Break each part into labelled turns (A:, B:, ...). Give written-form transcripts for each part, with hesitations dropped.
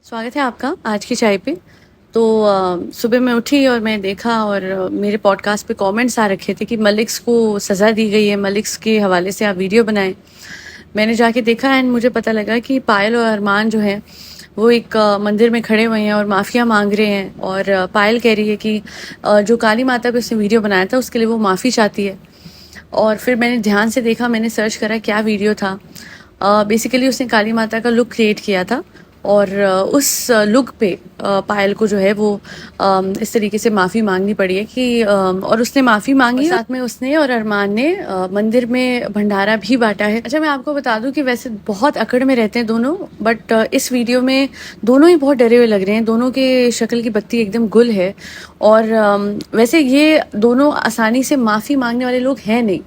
A: स्वागत है आपका आज की चाय पे। तो सुबह मैं उठी और मैं देखा और मेरे पॉडकास्ट पे कमेंट्स आ रखे थे कि मलिक्स को सज़ा दी गई है, मलिक्स के हवाले से आप वीडियो बनाएं। मैंने जाके देखा एंड मुझे पता लगा कि पायल और अरमान जो है वो एक मंदिर में खड़े हुए हैं और माफ़िया मांग रहे हैं। और पायल कह रही है कि जो काली माता पे उसने वीडियो बनाया था उसके लिए वो माफ़ी चाहती है। और फिर मैंने ध्यान से देखा, मैंने सर्च करा क्या वीडियो था। बेसिकली उसने काली माता का लुक क्रिएट किया था और उस लुक पे पायल को जो है वो इस तरीके से माफ़ी मांगनी पड़ी है कि और उसने माफ़ी मांगी, साथ में उसने और अरमान ने मंदिर में भंडारा भी बांटा है। अच्छा, मैं आपको बता दूं कि वैसे बहुत अकड़ में रहते हैं दोनों, बट इस वीडियो में दोनों ही बहुत डरे हुए लग रहे हैं। दोनों के शक्ल की बत्ती एकदम गुल है। और वैसे ये दोनों आसानी से माफ़ी मांगने वाले लोग हैं नहीं,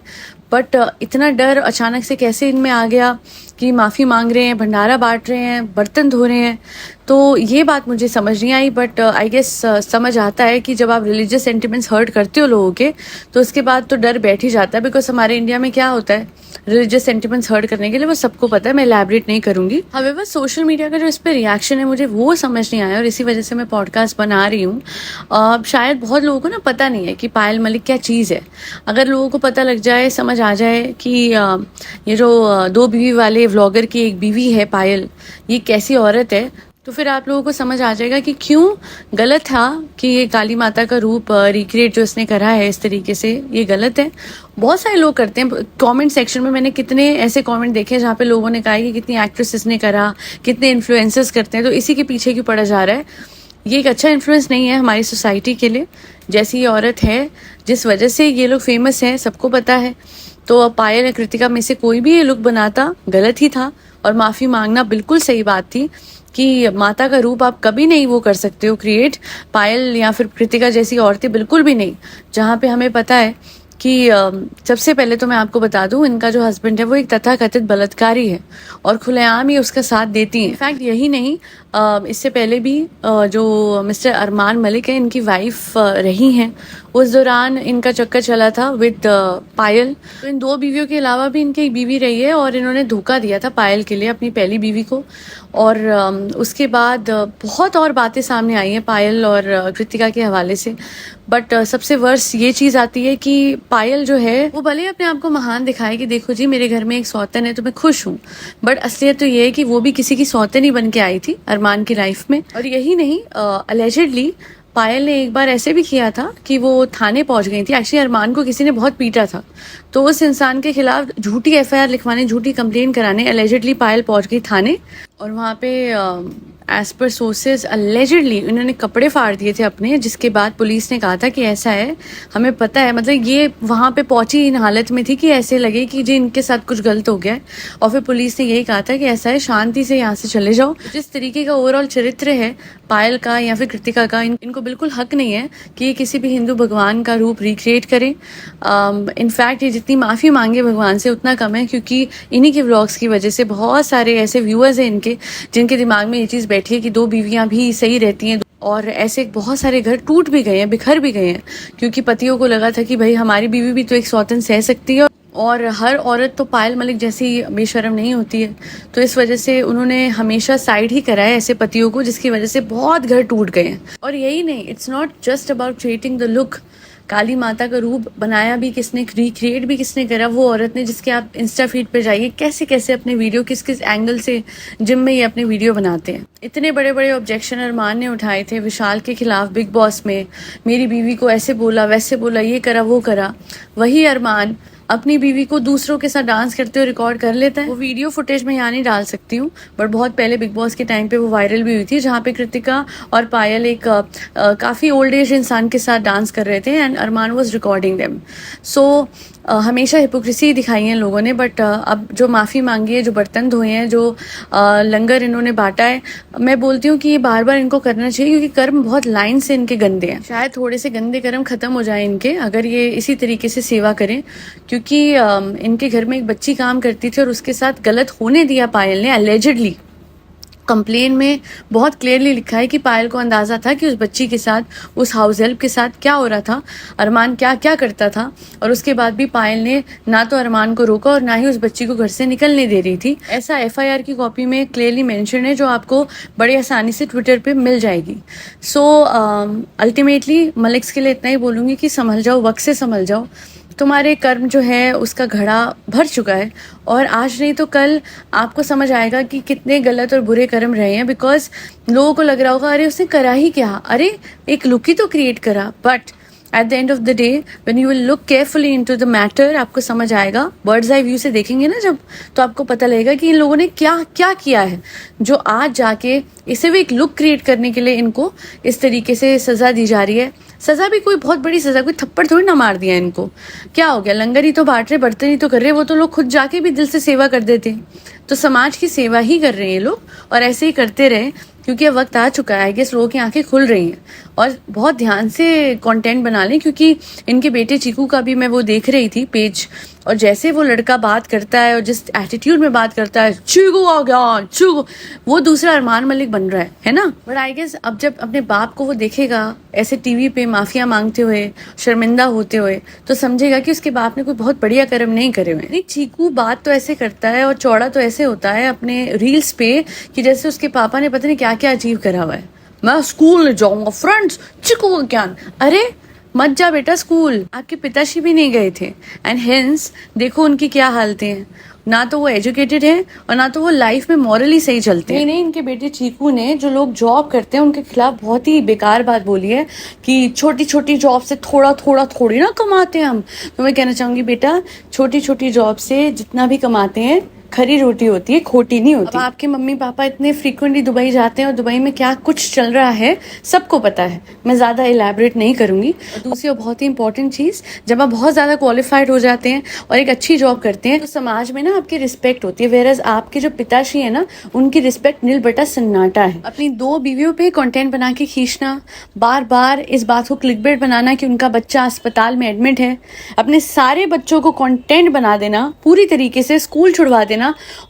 A: बट इतना डर अचानक से कैसे इनमें आ गया कि माफ़ी मांग रहे हैं, भंडारा बांट रहे हैं, बर्तन धो रहे हैं। तो ये बात मुझे समझ नहीं आई, बट आई गेस समझ आता है कि जब आप रिलीजियस सेंटिमेंट्स हर्ट करते हो लोगों के तो उसके बाद तो डर बैठ ही जाता है। बिकॉज हमारे इंडिया में क्या होता है, रिलीजियस सेंटिमेंट्स हर्ट करने के लिए वो सबको पता है, मैं एलैबोरेट नहीं करूंगी। हवेवर सोशल मीडिया का जो इस पर रिएक्शन है मुझे वो समझ नहीं आया और इसी वजह से मैं पॉडकास्ट बना रही हूँ। शायद बहुत लोगों को ना पता नहीं है कि पायल मलिक क्या चीज़ है। अगर लोगों को पता लग जाए, समझ आ जाए कि ये जो दो बीवी वाले व्लॉगर की एक बीवी है पायल, ये कैसी औरत है, तो फिर आप लोगों को समझ आ जाएगा कि क्यों गलत था कि ये काली माता का रूप रिक्रिएट जो इसने करा है इस तरीके से, ये गलत है। बहुत सारे लोग करते हैं। कमेंट सेक्शन में मैंने कितने ऐसे कमेंट देखे जहाँ पे लोगों ने कहा कि कितनी एक्ट्रेसेस ने करा, कितने इन्फ्लुएंसर्स करते हैं, तो इसी के पीछे क्यों पड़ा जा रहा है। ये एक अच्छा इन्फ्लुएंस नहीं है हमारी सोसाइटी के लिए। जैसी ये औरत है, जिस वजह से ये लोग फेमस हैं, सबको पता है। तो पायल या कृतिका में से कोई भी ये लुक बनाता गलत ही था और माफ़ी मांगना बिल्कुल सही बात थी कि माता का रूप आप कभी नहीं वो कर सकते हो क्रिएट, पायल या फिर कृतिका जैसी औरतें बिल्कुल भी नहीं। जहाँ पे हमें पता है कि सबसे पहले तो मैं आपको बता दूं, इनका जो हस्बैंड है वो एक तथाकथित बलात्कारी है और खुलेआम ही उसका साथ देती हैं। इनफैक्ट यही नहीं, इससे पहले भी जो मिस्टर अरमान मलिक है, इनकी वाइफ रही हैं। उस दौरान इनका चक्कर चला था विद पायल। तो इन दो बीवियों के अलावा भी इनकी एक बीवी रही है और इन्होंने धोखा दिया था पायल के लिए अपनी पहली बीवी को। और उसके बाद बहुत और बातें सामने आई हैं पायल और कृतिका के हवाले से। बट सबसे वर्स्ट ये चीज़ आती है कि पायल जो है वो भले ही अपने आप को महान दिखाए कि देखो जी मेरे घर में एक सौतन है तो मैं खुश हूँ, बट असलियत तो ये है कि वो भी किसी की सौतन ही बन के आई थी अरमान की लाइफ में। और यही नहीं, अलेजिडली पायल ने एक बार ऐसे भी किया था कि वो थाने पहुंच गई थी। एक्चुअली अरमान को किसी ने बहुत पीटा था, तो उस इंसान के खिलाफ झूठी एफआईआर लिखवाने, झूठी कंप्लेन कराने अलेजिडली पायल पहुंच गई थाने। और वहाँ पे एज पर सोर्सेज अलेजिडली इन्होंने कपड़े फाड़ दिए थे अपने, जिसके बाद पुलिस ने कहा था कि ऐसा है, हमें पता है। मतलब ये वहाँ पे पहुंची इन हालत में थी कि ऐसे लगे कि जी इनके साथ कुछ गलत हो गया है। और फिर पुलिस ने यही कहा था कि ऐसा है, शांति से यहाँ से चले जाओ। जिस तरीके का ओवरऑल चरित्र है पायल का या फिर कृतिका का, इनको बिल्कुल हक नहीं है कि ये किसी भी हिंदू भगवान का रूप रिक्रिएट करें। इनफैक्ट ये जितनी माफ़ी मांगे भगवान से उतना कम है, क्योंकि इन्हीं के व्लॉग्स की वजह से बहुत सारे ऐसे व्यूअर्स हैं इनके जिनके दिमाग में ये चीज़ बैठी है कि दो बीवियां भी सही रहती हैं। और ऐसे बहुत सारे घर टूट भी गए हैं, बिखर भी गए हैं, क्योंकि पतियों को लगा था कि भाई हमारी बीवी भी तो एक सौतन सह सकती है और हर औरत तो पायल मलिक जैसी बेशर्म नहीं होती है। तो इस वजह से उन्होंने हमेशा साइड ही करा है ऐसे पतियों को, जिसकी वजह से बहुत घर टूट गए हैं। और यही नहीं, it's not just about creating the look. Kali Mata का रूप बनाया भी किसने, रिक्रिएट भी किसने करा, वो औरत ने, जिसके आप इंस्टा फीड पे जाइए कैसे कैसे अपने वीडियो किस किस एंगल से जिम में ये अपने वीडियो बनाते हैं। इतने बड़े बड़े ऑब्जेक्शन अरमान ने उठाए थे विशाल के खिलाफ बिग बॉस में, मेरी बीवी को ऐसे बोला वैसे बोला, ये करा वो करा। वही अरमान अपनी बीवी को दूसरों के साथ डांस करते हुए रिकॉर्ड कर लेता है। वो वीडियो फुटेज में यहाँ नहीं डाल सकती हूँ, बट बहुत पहले बिग बॉस के टाइम पे वो वायरल भी हुई थी, जहाँ पे कृतिका और पायल एक काफ़ी ओल्ड एज इंसान के साथ डांस कर रहे थे and Arman was recording them. So हमेशा हिपोक्रेसी दिखाई है लोगों ने, बट अब जो माफ़ी मांगी है, जो बर्तन धोए हैं, जो लंगर इन्होंने बांटा है, मैं बोलती हूँ कि ये बार बार इनको करना चाहिए, क्योंकि कर्म बहुत लाइन से इनके गंदे हैं। शायद थोड़े से गंदे कर्म खत्म हो जाए इनके अगर ये इसी तरीके से सेवा करें, क्योंकि इनके घर में एक बच्ची काम करती थी और उसके साथ गलत होने दिया पायल ने अलेजिडली। कंप्लेन में बहुत क्लियरली लिखा है कि पायल को अंदाज़ा था कि उस बच्ची के साथ, उस हाउस हेल्प के साथ क्या हो रहा था, अरमान क्या क्या करता था, और उसके बाद भी पायल ने ना तो अरमान को रोका और ना ही उस बच्ची को घर से निकलने दे रही थी। ऐसा FIR की कॉपी में क्लियरली मेंशन है, जो आपको बड़ी आसानी से ट्विटर पे मिल जाएगी। सो अल्टीमेटली मलिक्स के लिए इतना ही बोलूँगी कि संभल जाओ, वक्त से संभल जाओ। तुम्हारे कर्म जो है उसका घड़ा भर चुका है, और आज नहीं तो कल आपको समझ आएगा कि कितने गलत और बुरे कर्म रहे हैं। बिकॉज लोगों को लग रहा होगा अरे उसने करा ही क्या, अरे एक लुक ही तो क्रिएट करा। But at the end of the day when you will look carefully into the matter, आपको समझ आएगा, बर्ड्स आई व्यू से देखेंगे ना जब, तो आपको पता लगेगा कि इन लोगों ने क्या क्या किया है, जो आज जाके इसे भी एक लुक क्रिएट करने के लिए इनको इस तरीके से सजा दी जा रही है। सजा भी कोई बहुत बड़ी सजा, कोई थप्पड़ थोड़ी ना मार दिया इनको। क्या हो गया, लंगर ही तो बांट रहे, बर्तन ही तो कर रहे, वो तो लोग खुद जाके भी दिल से सेवा कर देते। तो समाज की सेवा ही कर रहे हैं ये लोग, और ऐसे ही करते रहे, क्योंकि अब वक्त आ चुका है। आई गेस लोगों की आंखें खुल रही हैं, और बहुत ध्यान से कंटेंट बना लें, क्योंकि इनके बेटे चीकू का भी मैं वो देख रही थी पेज, और जैसे वो लड़का बात करता है और जिस एटीट्यूड में बात करता है, चीकू आ गया चीकू, वो दूसरा अरमान मलिक बन रहा है ना। बट आई गेस अब जब अपने बाप को वो देखेगा ऐसे टीवी पे माफिया मांगते हुए, शर्मिंदा होते हुए, तो समझेगा कि उसके बाप ने कोई बहुत बढ़िया कर्म नहीं करे हुए। नहीं, चीकू बात तो ऐसे करता है और चौड़ा तो ऐसे होता है अपने रील्स पे कि जैसे उसके पापा ने पता नहीं क्या क्या अचीव करा हुआ है। मैं स्कूल नहीं जाऊंगा फ्रेंड्स, चीकू का ज्ञान। अरे मत जा बेटा स्कूल, आपके पिताश्री भी नहीं गए थे, एंड हेंस देखो उनकी क्या हालतें हैं। ना तो वो एजुकेटेड है और ना तो वो लाइफ में मॉरली सही चलते हैं। नहीं, इनके बेटे चीकू ने जो लोग जॉब करते हैं उनके खिलाफ बहुत ही बेकार बात बोली है कि छोटी छोटी जॉब से थोड़ा थोड़ा थोड़ी ना कमाते हैं हम। तो मैं कहना चाहूंगी बेटा, छोटी छोटी जॉब से जितना भी कमाते हैं खरी रोटी होती है, खोटी नहीं होती। अब आपके मम्मी पापा इतने फ्रीक्वेंटली दुबई जाते हैं और दुबई में क्या कुछ चल रहा है सबको पता है, मैं ज्यादा इलेबरेट नहीं करूंगी। दूसरी और बहुत ही इंपॉर्टेंट चीज, जब आप बहुत ज्यादा क्वालिफाइड हो जाते हैं और एक अच्छी जॉब करते हैं तो समाज में ना आपकी रिस्पेक्ट होती है, वेरएज आपके जो पिताश्री है ना उनकी रिस्पेक्ट नील बटा सन्नाटा है। अपनी 2 बीवियों पे कंटेंट बना के खींचना, बार बार इस बात को क्लिकबेट बनाना कि उनका बच्चा अस्पताल में एडमिट है, अपने सारे बच्चों को कंटेंट बना देना, पूरी तरीके से स्कूल छुड़वा देना,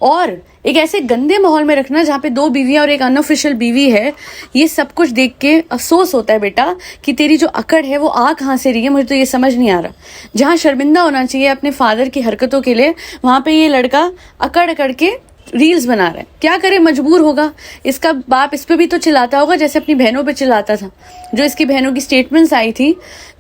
A: और एक ऐसे गंदे माहौल में रखना जहाँ पे 2 बीवियां और एक अनऑफिशियल बीवी है। ये सब कुछ देख के अफसोस होता है बेटा कि तेरी जो अकड़ है वो आ कहाँ से रही है, मुझे तो ये समझ नहीं आ रहा। जहाँ शर्मिंदा होना चाहिए अपने फादर की हरकतों के लिए, वहां पे ये लड़का अकड़ अकड़ के रील्स बना रहा है। क्या करे, मजबूर होगा। इसका बाप इस पे भी तो चिल्लाता होगा जैसे अपनी बहनों पे चिल्लाता था। जो इसकी बहनों की स्टेटमेंट्स आई थी,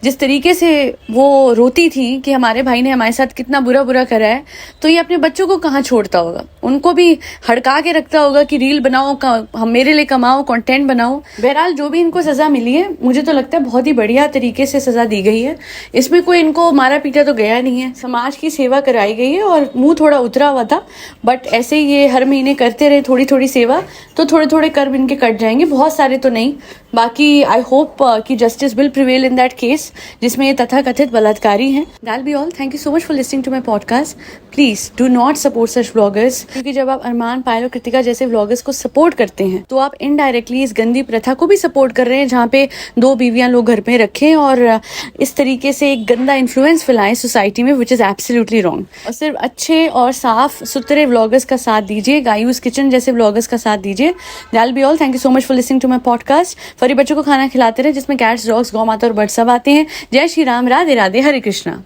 A: जिस तरीके से वो रोती थी कि हमारे भाई ने हमारे साथ कितना बुरा बुरा करा है, तो ये अपने बच्चों को कहाँ छोड़ता होगा, उनको भी हड़का के रखता होगा कि रील बनाओ, हम मेरे लिए कमाओ, कंटेंट बनाओ। बहरहाल जो भी इनको सजा मिली है, मुझे तो लगता है बहुत ही बढ़िया तरीके से सजा दी गई है। इसमें कोई इनको मारा पीटा तो गया नहीं है, समाज की सेवा कराई गई है और मुंह थोड़ा उतरा हुआ था। बट ऐसे ही ये हर महीने करते रहे थोड़ी थोड़ी सेवा, तो थोड़े थोड़े कर्म इनके कट जाएंगे, बहुत सारे तो नहीं। बाकी आई होप कि justice will prevail in that case जिसमें ये तथाकथित बलात्कारी हैं। That be all. Thank you so much for listening to my podcast. Please do not support such vloggers, क्योंकि जब आप अरमान, पायल और कृतिका जैसे व्लॉगर्स को सपोर्ट करते हैं तो आप इनडायरेक्टली इस गंदी प्रथा को भी सपोर्ट कर रहे हैं, जहाँ पे 2 बीवियां लोग घर में रखें और इस तरीके से एक गंदा इन्फ्लुएंस फैलाएं सोसाइटी में, विच इज एब्सोल्युटली रॉन्ग। और सिर्फ अच्छे और साफ सुथरे व्लॉगर्स का साथ दीजिए, गायूज किचन जैसे व्लॉगर्स का साथ दीजिए। That be all. Thank you so much for listening to my podcast. फरी बच्चों को खाना खिलाते रहे जिसमें कैट्स, डॉग्स, गौ माता और बर्ड सब आते हैं। जय श्री राम, राधे राधे, हरे कृष्णा।